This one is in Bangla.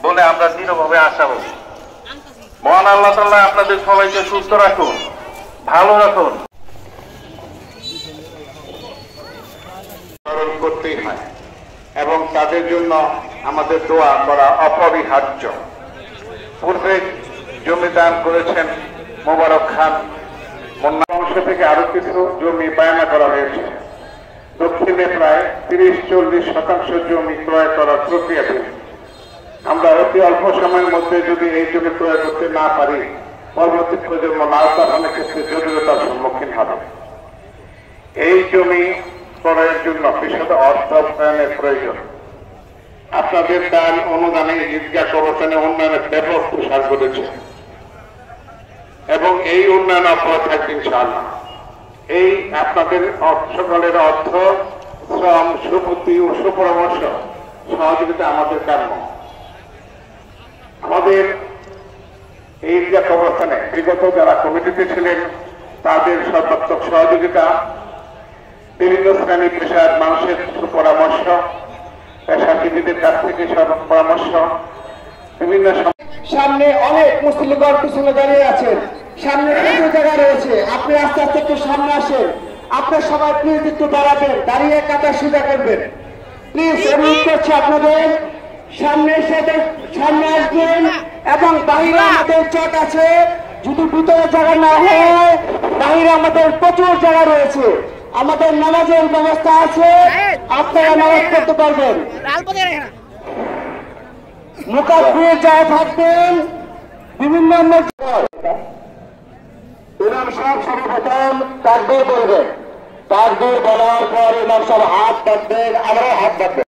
বলে আমরা দৃঢ়ভাবে আশাবাদী। মহান আল্লাহ তাআলা আপনাদের সবাইকে সুস্থ রাখুন, ভালো রাখুন। স্মরণ করতেই হয় এবং তাদের জন্য আমাদের দোয়া করা অপরিহার্য। পূর্বে জমি দান করেছেন মোবারক খান, বন্যা অংশ থেকে আরো কিছু জমি বায়না করা হয়েছে। দক্ষিণে প্রায় ৩০-৪০% জমি ক্রয় করার প্রক্রিয়াতে আমরা অতি অল্প সময়ের মধ্যে যদি এই জমি ক্রয় করতে না পারি, পরবর্তী প্রজন্ম নাওতার অনেক ক্ষেত্রে জটিলতার সম্মুখীন হবে। এই জমি ক্রয়ের জন্য বিশদ অর্থ প্রয়োগের প্রয়োজন। আপনাদের দান অনুদানে ঈদগাহ কবরস্থানে উন্নয়নের ব্যাপক প্রসার ঘটেছে এবং এই উন্নয়ন অব্যাহত থাকবে ইনশাআল্লাহ। এই আপনাদের সকলের অর্থ, শ্রম, সুবুদ্ধি ও সুপরামর্শ সহযোগিতা আমাদের কাম্য। আমাদের এই ঈদগাহ কবরস্থানে বিগত যারা কমিটিতে ছিলেন তাদের সর্বাত্মক সহযোগিতা, বিভিন্ন শ্রেণী পেশার মানুষের সুপরামর্শ, পেশাজীবীদের কাছ থেকে পরামর্শ, বিভিন্ন সামনে অনেক মুসলিমগণ পিছনে দাঁড়িয়ে আছেন, সামনে প্রচুর জায়গা রয়েছে। আপনি আস্তে আস্তে একটু সামনে আসেন। আপনার সবাই প্লিজ একটু দাঁড়াবেন, দাঁড়িয়ে কাতার সোজা করবেন প্লিজ। অনুরোধ করছি আপনাদের সামনে আসবেন এবং বাহিরে আমাদের চট আছে, যদি ভিতরে জায়গা না হয় বাহিরে আমাদের প্রচুর জায়গা রয়েছে। আমাদের নামাজের ব্যবস্থা আছে, আপনারা নামাজ পড়তে পারবেন। মুকাব্বির যা থাকবেন বিভিন্ন ইমাম সাহেব সর্বপ্রথম তাকবীর বলবেন। তাকবীর বলার পর ইমাম সাহেব হাত বাঁধবেন, আমরাও হাত বাঁধবেন।